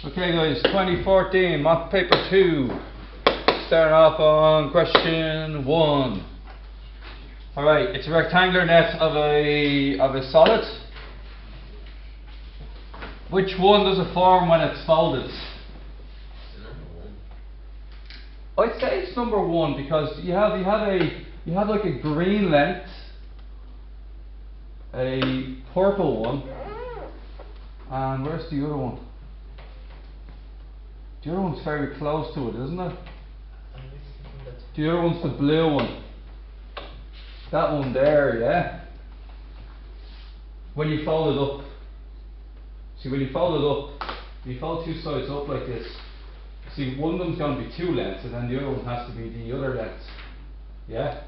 Okay guys, 2014, mock paper 2. Starting off on question 1. Alright, it's a rectangular net of a solid. Which one does it form when it's folded? I'd say it's number 1 because you have like a green length, a purple one, and where's the other one? The other one's very close to it, isn't it? The other one's the blue one. That one there, yeah. When you fold it up, see when you fold it up, you fold two sides up like this. See, one of them's going to be two lengths, and then the other one has to be the other length. Yeah,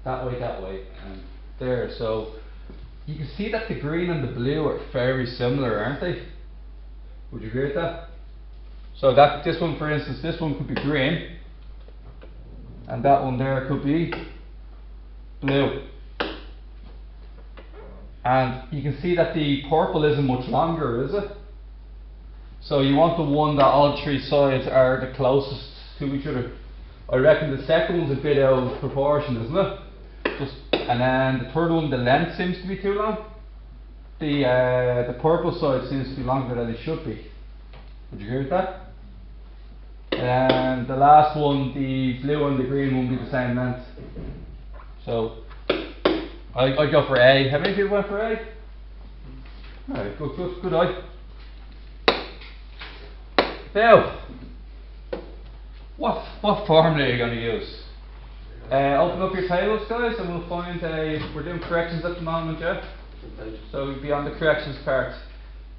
that way, and there. So you can see that the green and the blue are very similar, aren't they? Would you agree with that? So that this one, for instance, this one could be green, and that one there could be blue. And you can see that the purple isn't much longer, is it? So you want the one that all three sides are the closest to each other. I reckon the second one's a bit out of proportion, isn't it? And then the third one, the length seems to be too long. The purple side seems to be longer than it should be. Would you agree with that? And the last one, the blue and the green, won't be the same length. So I go for A. How many people went for A? Alright, good eye. Now, what formula are you going to use? Open up your tables, guys, and we'll find we're doing corrections at the moment, yeah? So we'll be on the corrections part.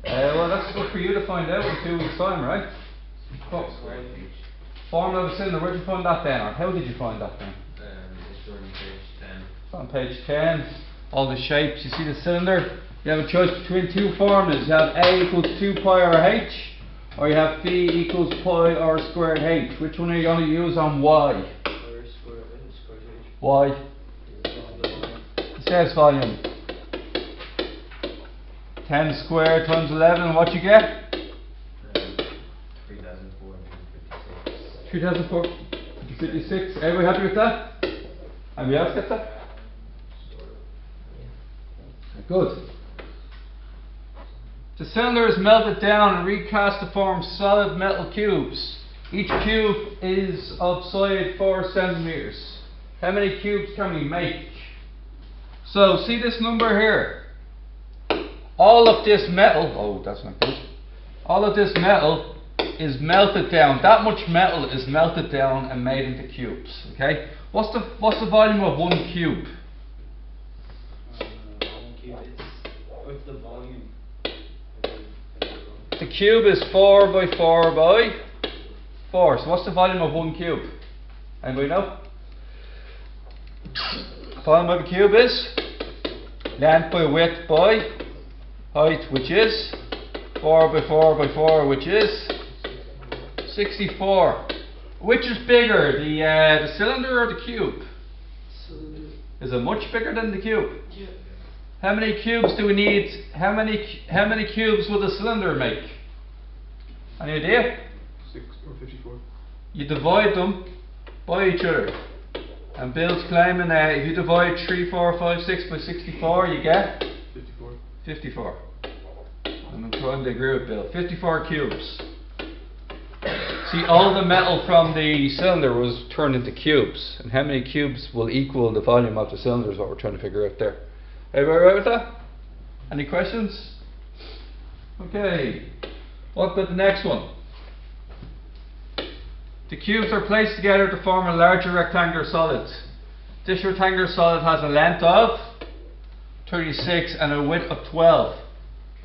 Well, that's good for you to find out in 2 weeks' time, right? Formula of the cylinder, where did you find that then? Or how did you find that then? It's on page 10. It's on page 10. All the shapes. You see the cylinder? You have a choice between two formulas. You have A equals 2 pi over H, or you have B equals pi over squared H. Which one are you going to use on Y? Y. It says volume. 10 squared times 11, what you get? 3,456. Everybody happy with that? Anybody else get that? Good. The cylinder is melted down and recast to form solid metal cubes. Each cube is of side 4 centimeters. How many cubes can we make? So see this number here. All of this metal, oh that's not good. All of this metal is melted down. That much metal is melted down and made into cubes. Okay. What's the volume of 1 cube? 1 cube. What's the volume? The cube is 4 by 4 by 4. So what's the volume of 1 cube? Anybody know? Volume of a cube is length by width by height, which is 4 by 4 by 4, which is 64. Which is bigger, the cylinder or the cube? Cylinder. Is it much bigger than the cube? Yeah. How many cubes do we need? How many cubes will the cylinder make? Any idea? 6 or 54. You divide them by each other. And Bill's claiming if you divide 3, 4, 5, 6 by 64, you get 54. 54. And I'm trying to agree with Bill. 54 cubes. See, all the metal from the cylinder was turned into cubes. And how many cubes will equal the volume of the cylinder is what we're trying to figure out there. Everybody right with that? Any questions? Okay. What about the next one? The cubes are placed together to form a larger rectangular solid. This rectangular solid has a length of 36 and a width of 12.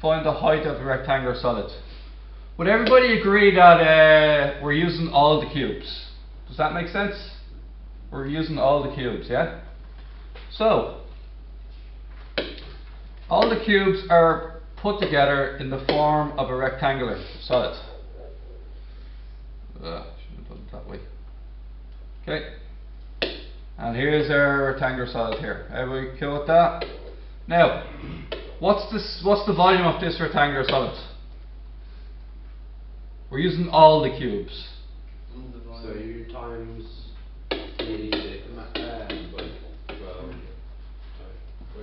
Find the height of the rectangular solid. Would everybody agree that we're using all the cubes? Does that make sense? We're using all the cubes, yeah? So, all the cubes are put together in the form of a rectangular solid. Shouldn't have done it that way. Okay. And here's our rectangular solid here. Everybody cool with that? Now, what's the volume of this rectangular solid? We're using all the cubes. So you times nearly by 12.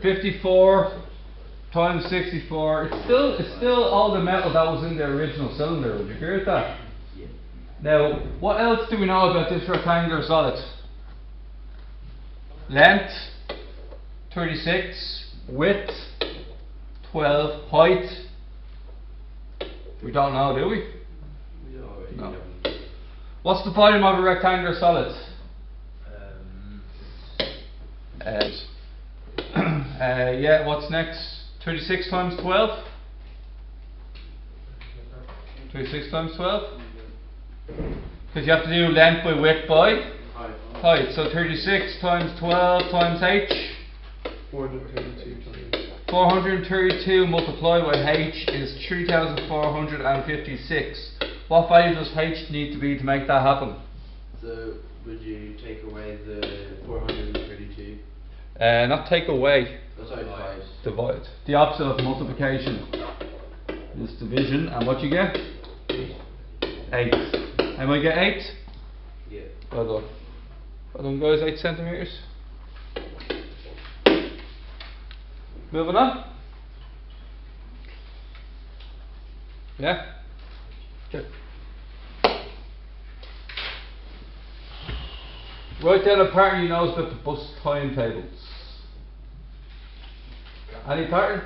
54 times 64. It's still all the metal that was in the original cylinder. Would you agree with that? Yeah. Now, what else do we know about this rectangular solid? Length 36, width 12, height we don't know, do we? No. What's the volume of a rectangular solid? Yeah, what's next? 36 times 12? 36 times 12? Because you have to do length by width by height. So 36 times 12 times h? 432 multiplied by h is 3456. What value does h need to be to make that happen? So would you take away the 432? Not take away. Oh, sorry, divide. Divide. The opposite of multiplication is division, and what you get? 8. And I get 8? Yeah. Well done. Well done, guys. 8 centimeters. Moving on. Yeah? Okay. Write down a pattern you know about the bus timetables. Any pattern?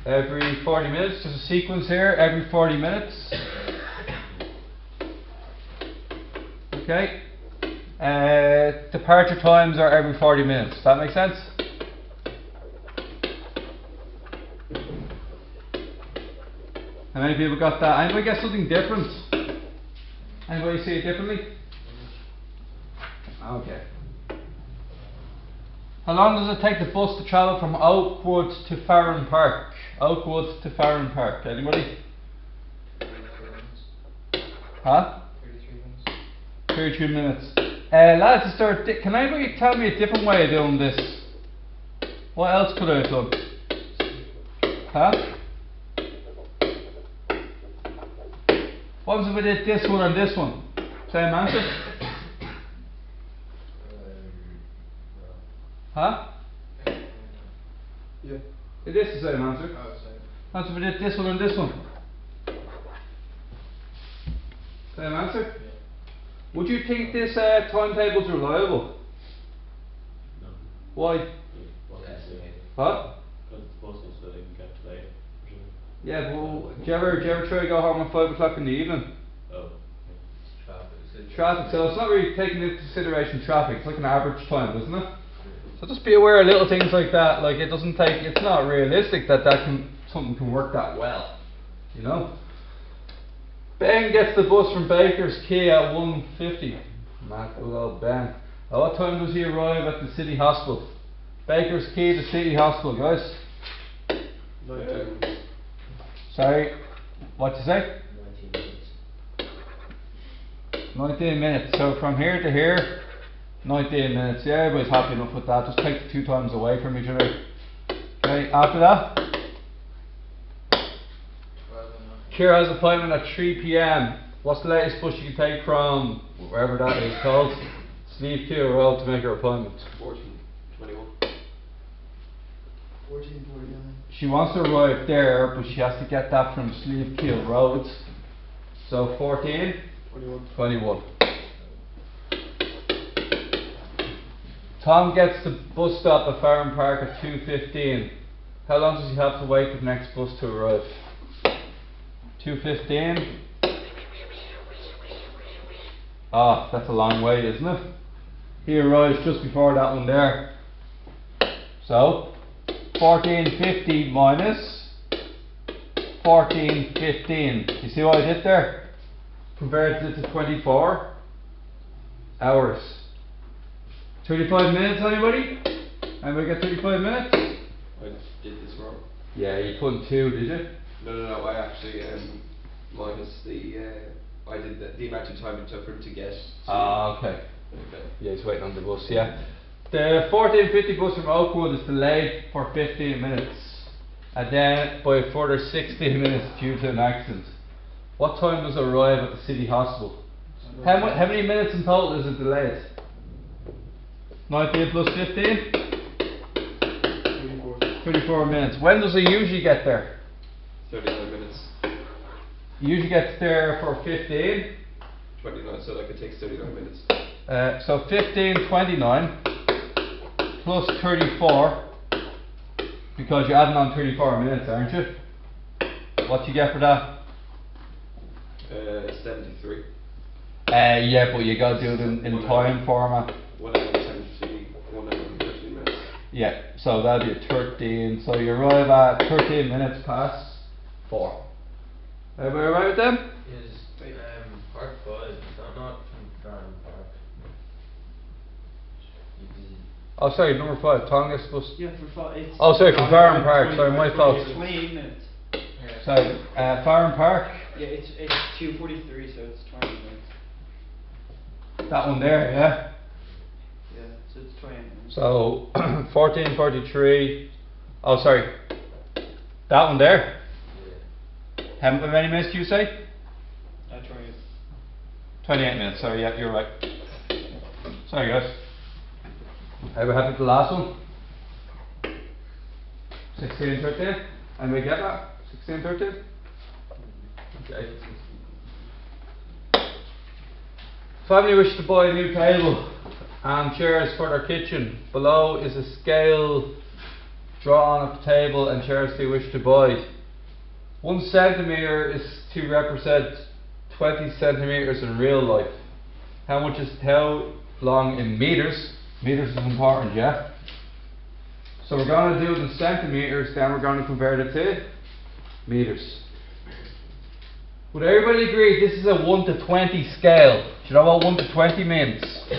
Every 40 minutes. There's a sequence here. Every 40 minutes. Okay. Departure times are every 40 minutes. Does that make sense? How many people got that? Anybody get something different? Anybody see it differently? Okay. How long does it take the bus to travel from Oakwood to Farron Park? Oakwood to Farron Park. Anybody? 33 minutes. Huh? 33 minutes. 32 minutes. Lads, can anybody tell me a different way of doing this? What else could I have done? Huh? What was if I did this one and this one? Same answer? Huh? Yeah. It is the same answer. Oh, same. That's if I did this one and this one. Same answer? Yeah. Would you think this timetable's reliable? No. Why? Well, that's it. Huh? Because it's posted so they can get to later. Yeah, but do you ever try to go home at 5 o'clock in the evening? Oh. Traffic, so it's not really taking into consideration traffic, it's like an average time, isn't it? So just be aware of little things like that, like it's not realistic that something can work that well, you know? Ben gets the bus from Baker's Quay at 1:50. Matt, good old Ben. At what time does he arrive at the city hospital? Baker's Quay, the city hospital, guys. 19. Sorry, what'd you say? 19 minutes. So from here to here, 19 minutes. Yeah, everybody's happy enough with that. Just take the 2 times away from each other. Okay, after that, Kira has an appointment at 3 p.m. What's the latest bus you can take from wherever that is called? Slieve Kill Road to make her appointment. 14:21. 14:49. She wants to arrive there, but she has to get that from Slieve Kill Road. So 14? 21. Tom gets the bus stop at Farron Park at 2:15. How long does he have to wait for the next bus to arrive? 2:15. Ah, that's a long way, isn't it? He arrives just before that one there. So 14:50 minus 14:15. You see what I did there? Converted it to 24 hours. 35 minutes, anybody? Anybody get 35 minutes? I did this wrong. Yeah, you put 2, did you? No, I actually minus the I did the amount of time it took for him to get to. Ah, okay. Okay. Yeah, he's waiting on the bus, yeah. The 14:50 bus from Oakwood is delayed for 15 minutes. and then by a further 16 minutes due to an accident. What time does it arrive at the city hospital? How many minutes in total is it delayed? 19 plus 15? 34 minutes. When does it usually get there? 39 minutes. It usually gets there for 15. 29, so like it takes 39 minutes. So 15:29 plus 34, because you're adding on 34 minutes, aren't you? What do you get for that? 73. Yeah, but you gotta do it in time format. 1 hour and 70, 1 hour and 13 minutes. Yeah, so that'll be a 13. So you arrive at 13 minutes past 4. Everybody alright with them? Is Park 5, is that not from Farm Park? Oh, sorry, number 5. Tongass bus. Yeah, for it's. Oh, sorry, from Farm Park. Sorry, my fault. 28 minutes. Sorry, Farm Park. Yeah, it's q43, so it's 20 minutes. That one there, yeah. Yeah, so it's 28 minutes. So 14:43. Oh, sorry. That one there. How many minutes do you say? 28. 28 minutes. Sorry, yeah, you're right. Sorry, guys. Are we happy with the last one? 16:13. And we get that? 16:13. Okay. Family wish to buy a new table and chairs for their kitchen. Below is a scale drawn of the table and chairs they wish to buy. 1 centimetre is to represent 20 centimetres in real life. How long in metres? Metres is important, yeah? So we're going to do it in centimetres, then we're going to convert it to metres. Would everybody agree this is a 1 to 20 scale? Do you know what 1 to 20 means? So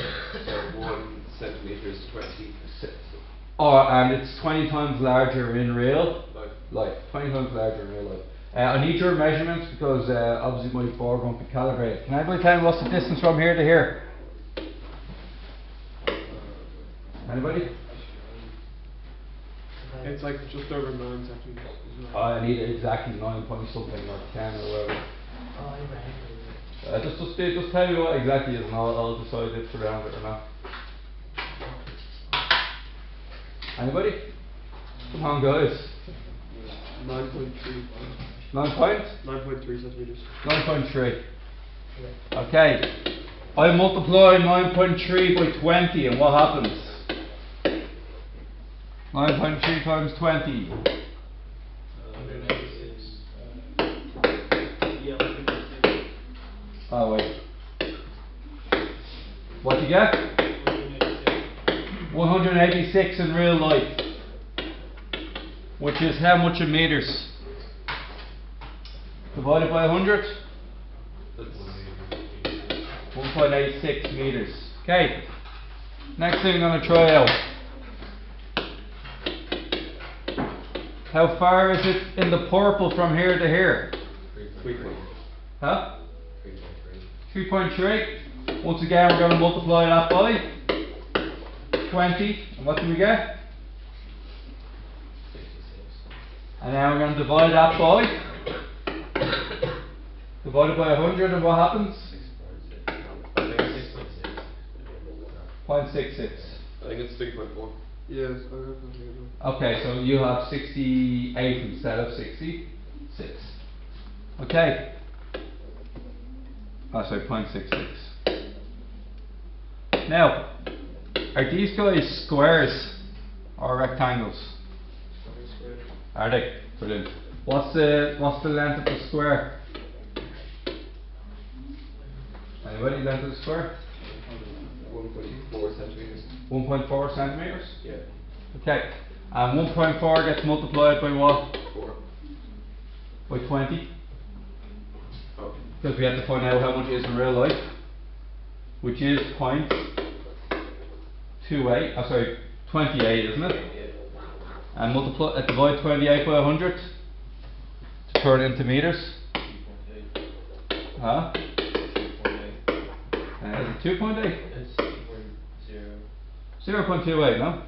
1 centimetre is 20. And it's 20 times larger in real Life. life. 20 times larger in real life. I need your measurements because obviously my board won't be calibrated. Can anybody tell me what's the distance from here to here? Anybody? It's like just over 9 centimeters. Isn't it? I need it exactly 9 point something or 10 or whatever. Just tell me what exactly is and I'll decide if it's around it or not. Anybody? Come on, guys. 9.3. 9 point? 9.3 centimeters. 9.3. Okay. I multiply 9.3 by 20 and what happens? 9.3 times 20. 186. Oh wait. What do you get? 186 in real life. Which is how much in meters? Divided by 100? 1.86 meters. Okay. Next thing I'm going to try out. How far is it in the purple from here to here? 3.3. Huh? 3.3. Once again, we're going to multiply that by 20. And what do we get? 66. And now we're going to divide that by divided by 100, and what happens? 0.66. I think it's 3.4. Yes, I have something. Okay, so you have 68 instead of 66. Okay. Oh, sorry, 0.66. Now, are these guys squares or rectangles? Are they? Brilliant. What's the length of the square? Anybody, length of the square? 1.4 centimeters. 1.4 centimeters? Yeah. Okay. And 1.4 gets multiplied by what? 4. By 20. Oh. Because we have to find out how much it is in real life. Which is 0.28. Oh, sorry, 28, isn't it? Yeah. And divide 28 by 100 to turn it into meters. Huh? 2.8? It's 2.0. 0.28, no?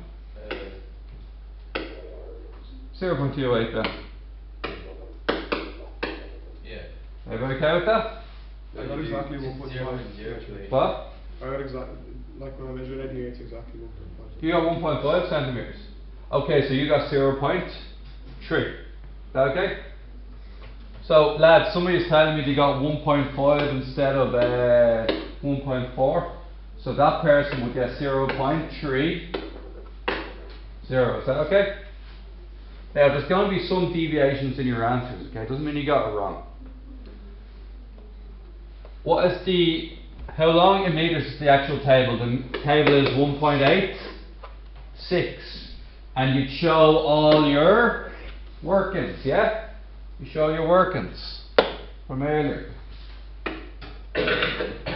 0.28 then. Yeah. Everybody okay with that? I got exactly It's 1.5. 0.028. What? I got exactly, like when I measured it here, it's exactly 1.5. You got 1.5 centimeters. Okay, so you got 0.3. Is that okay? So, lads, somebody's telling me they got 1.5 instead of 1.4. So that person would get 0.30. Is that okay? Now, there's going to be some deviations in your answers, okay? Doesn't mean you got it wrong. What is the, how long in meters is the actual table? The table is 1.86, and you'd show all your workings, yeah? You show your workings from earlier.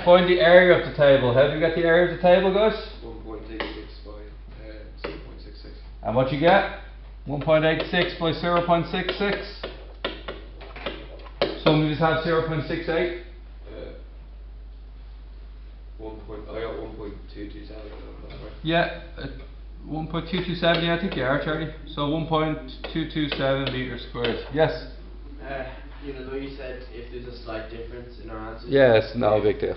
Find the area of the table. How do you get the area of the table, guys? 1.86 by 0.66. And what you get? 1.86 by 0.66. Somebody just had 0.68. I got 1.227. Right? Yeah, 1.227. Yeah, I think you are, Charlie. So 1.227 meters squared. Yes. Though you said if there's a slight difference in our answers. Yes, no big deal.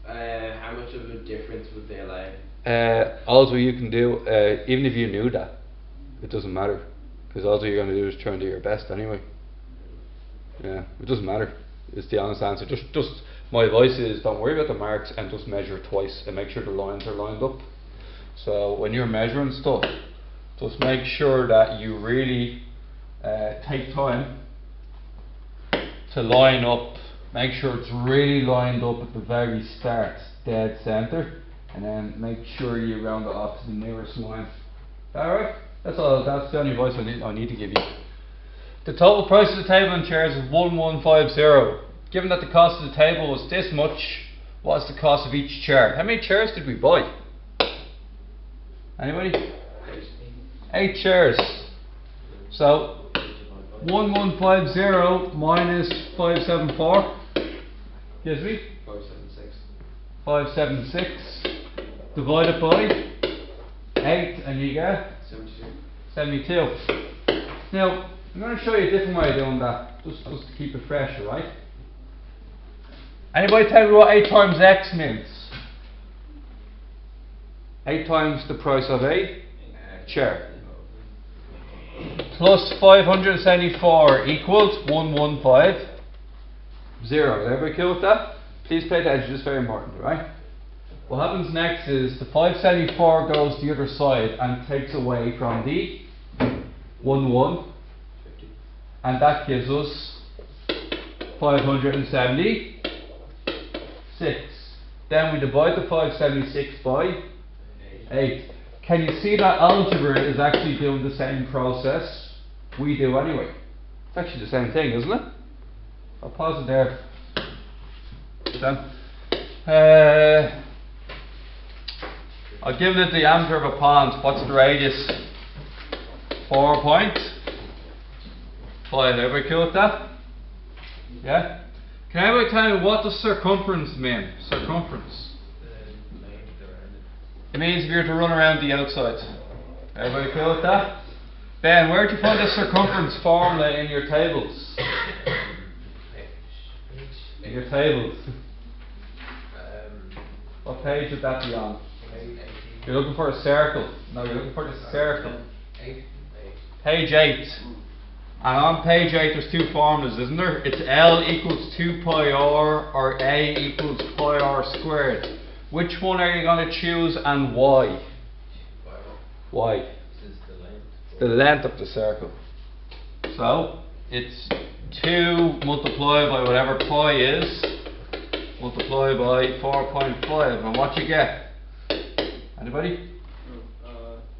How much of a difference would they allow? Also, you can do, even if you knew that, it doesn't matter, because all you're going to do is try and do your best anyway. Yeah, it doesn't matter. It's the honest answer. Just my advice is don't worry about the marks and just measure twice and make sure the lines are lined up. So when you're measuring stuff, just make sure that you really take time to line up. Make sure it's really lined up at the very start, dead center, and then make sure you round it off to the nearest line. Alright? That's all. That's the only advice I need to give you. The total price of the table and chairs is 1150. Given that the cost of the table was this much, what's the cost of each chair? How many chairs did we buy? Anybody? 8 chairs. So 1150 minus 574 gives me 576. 576 divided by 8 and you get 72. Now I'm going to show you a different way of doing that, just to keep it fresh, alright? Anybody tell me what 8 times x means? 8 times the price of a chair. Plus 574 equals 1150. Is everybody cool with that? Please pay attention, it's very important, right? What happens next is the 574 goes the other side and takes away from the 11, and that gives us 576. Then we divide the 576 by 8. Can you see that algebra is actually doing the same process we do anyway? It's actually the same thing, isn't it? I'll pause it there. Then, I'll give it the diameter of a pond. What's the radius? 4.5. Everybody cool with that? Yeah? Can everybody tell me what does circumference mean? Circumference. It means if you're to run around the outside. Everybody cool with that? Ben, where did you find the circumference formula in your tables? In your tables. What page would that be on? You're looking for a circle. No, you're looking for the circle. Page 8. And on page 8 there's 2 formulas, isn't there? It's L equals 2 pi r or A equals pi r squared. Which one are you going to choose and why? Why? The length of the circle. So it's 2 multiplied by whatever pi is, multiplied by 4.5, and what you get? Anybody?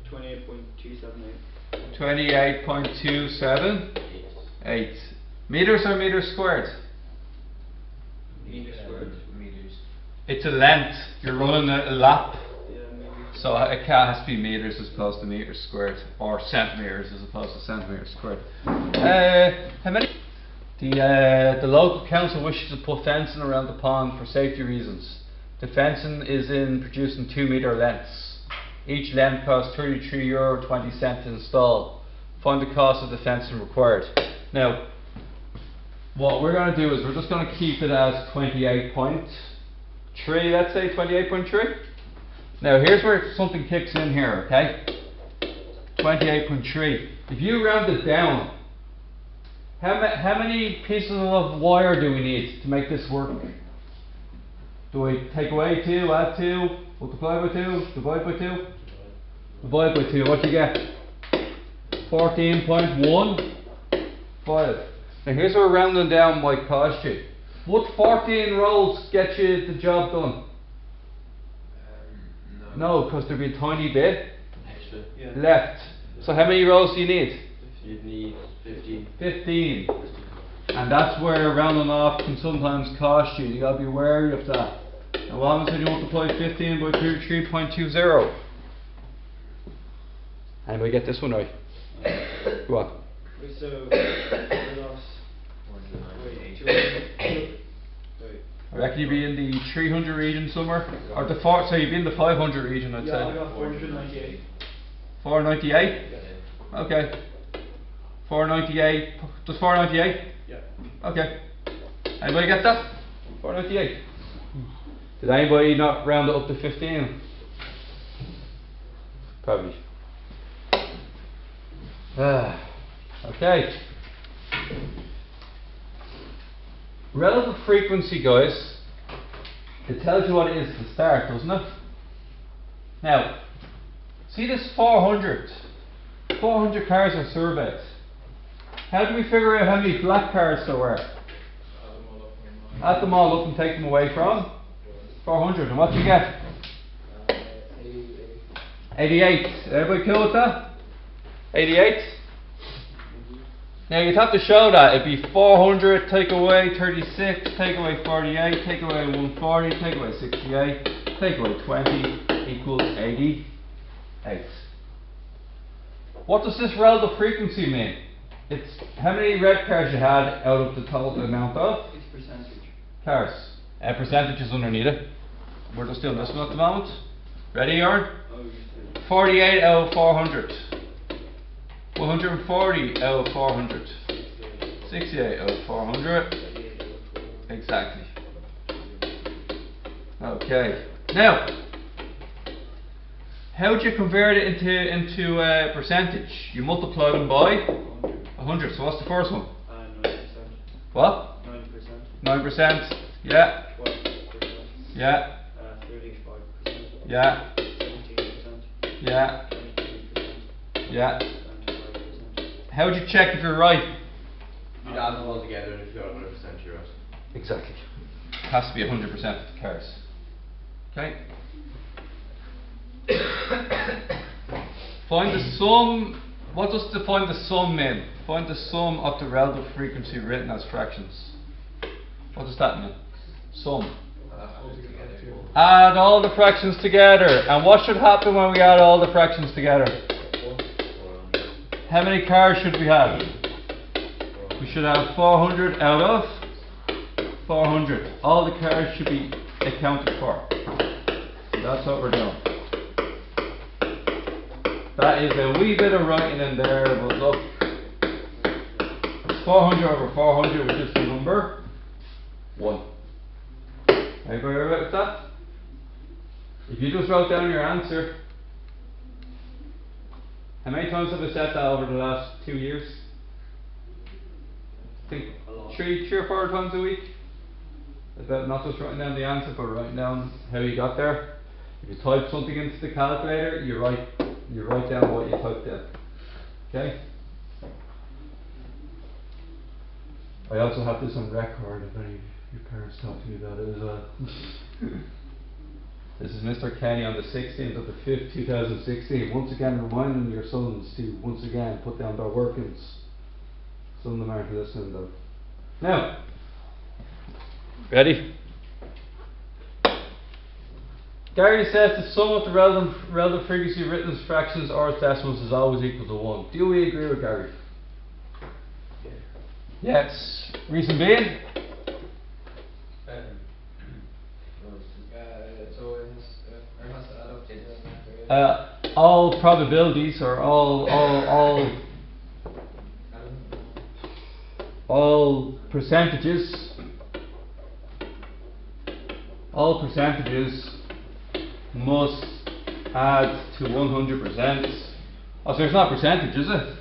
28.278. 28.278 meters or meters squared? Meters squared. It's a length. You're running a lap. Yeah, meters. So it has to be meters as opposed to meters squared, or centimeters as opposed to centimeters squared. How many? The local council wishes to put fencing around the pond for safety reasons. The fencing is in producing 2 metre lengths. Each length costs €33.20 to install. Find the cost of the fencing required. Now, what we're going to do is we're just going to keep it as 28.3, let's say 28.3. Now here's where something kicks in here, okay? 28.3. If you round it down, how many pieces of wire do we need to make this work? Do we take away 2, add 2, multiply by 2, divide by 2? Divide by 2, what do you get? 14.15. Now here's where rounding down might cost you. Would 14 rolls get you the job done? No, because there'd be a tiny bit Extra. Yeah. left. So how many rolls do you need? You'd need 15. 15. And that's where rounding off can sometimes cost you. You gotta be wary of that. Now what happens when you multiply 15 by 3.20? Anybody get this one right? Go on. Wait, so we lost. Wait, 200. Wait. I reckon you'd be in the 300 region somewhere. Or the so you'd be in the 500 region, I'd Yeah, I say. got 498. 498? Okay. 498. Does 498? Yeah. Okay. Anybody get that? 498. Did anybody not round it up to 15? Probably. Okay. Relative frequency, guys. It tells you what it is to start, doesn't it? Now, see this 400? 400 cars are surveyed. How do we figure out how many black cars there were? Add them all up and take them away from 400. And what do you get? 88. Everybody cool with that? 88? Now you'd have to show that. It'd be 400, take away 36, take away 48, take away 140, take away 68, take away 20, equals 88. What does this relative frequency mean? It's how many red cars you had out of the total amount of It's percentage. cars. Percentages underneath it. We're just doing this one at the moment. Ready, Aaron? Oh, you said 48 out of 400. 140 out of 400. 68 out of 400. Exactly. Okay. Now, how would you convert it into percentage? You multiply them by 100. So what's the first one? 9%. What? 9%. 9%. Yeah. 12%. Yeah. 35%. Yeah. 17%. Yeah. 23%. Yeah. 25%. How would you check if you're right? You'd add them all together and if you got 100% you're right. Exactly. It has to be 100% of the cars. Okay. Find the sum. What does find the sum mean? Find the sum of the relative frequency written as fractions. What does that mean? Sum. Add all the fractions together. And what should happen when we add all the fractions together? How many cars should we have? We should have 400 out of 400. All the cars should be accounted for. That's what we're doing. That is a wee bit of writing in there, but look. It's 400 over 400, which is the number 1. Anybody right with that? If you just wrote down your answer, how many times have I said that over the last 2 years? I think three or four times a week. About not just writing down the answer, but writing down how you got there. If you type something into the calculator, you write down what you typed in. Okay? I also have this on record if any of your parents talk to me about it as well. This is Mr. Kenny on the 16th of the 5th, 2016. Once again reminding your sons to once again put down their workings. Some of them aren't listening though. Now, ready? Gary says the sum of the relative frequency written as fractions or as decimals is always equal to 1. Do we agree with Gary? Yes. Reason being? So it has to add up to All probabilities or all all percentages must add to 100%. Oh, so it's not percentage, is it?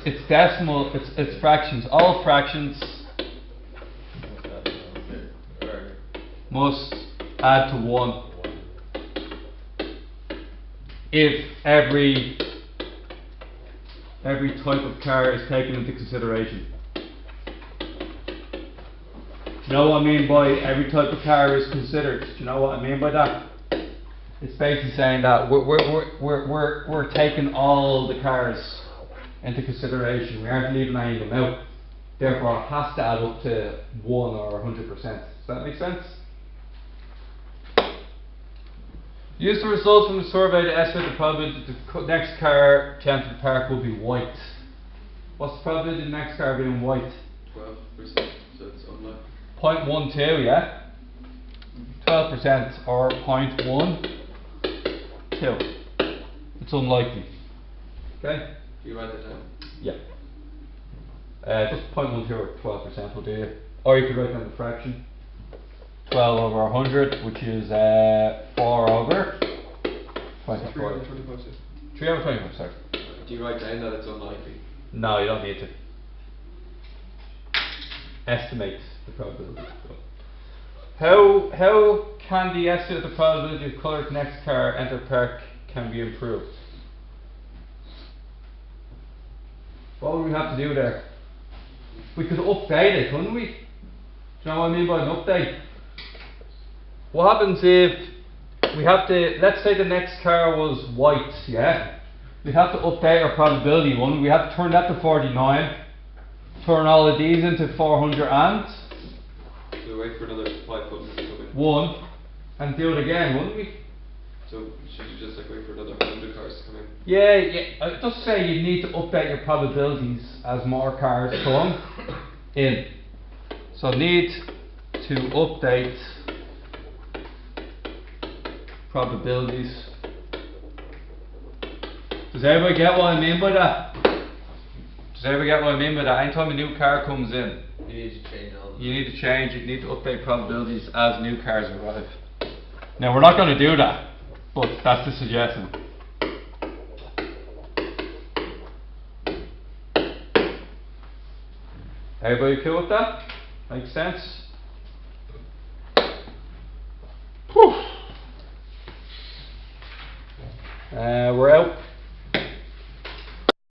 It's decimal, it's fractions. All fractions must add to 1 if every type of car is taken into consideration. Do you know what I mean by every type of car is considered? Do you know what I mean by that? It's basically saying that we're taking all the cars into consideration. We aren't leaving any of them out. Therefore, it has to add up to 1 or 100%. Does that make sense? Use the results from the survey to estimate the probability that the next car to enter the park will be white. What's the probability of the next car being white? 12%, so it's unlikely. 0.12, yeah? 12% or 0.12. It's unlikely. Okay? Do you write that down? Yeah. Just 0.12 or 12% will do it. Or you could write down the fraction. 12 over 100, which is 4 over 24. 3 over 25, 3 over 25, sorry. Do you write down that it's unlikely? No, you don't need to. Estimate the probability. How can the estimate of the probability of coloured next car enter park can be improved? What would we have to do there? We could update it, couldn't we? Do you know what I mean by an update? What happens if we have to, let's say the next car was white, yeah? We have to update our probability one. We have to turn that to 49, turn all of these into 400 and So wait for another 500 to come in. 1, and do it again, wouldn't we? So should you just like wait for another 100 cars to come in? Yeah. Just say you need to update your probabilities as more cars come in. So need to update probabilities. Does everybody get what I mean by that? Does everybody get what I mean by that? Anytime a new car comes in, You need to change all you need to change, you need to update probabilities as new cars arrive. Now we're not going to do that, but that's the suggestion. Everybody cool with that? Makes sense?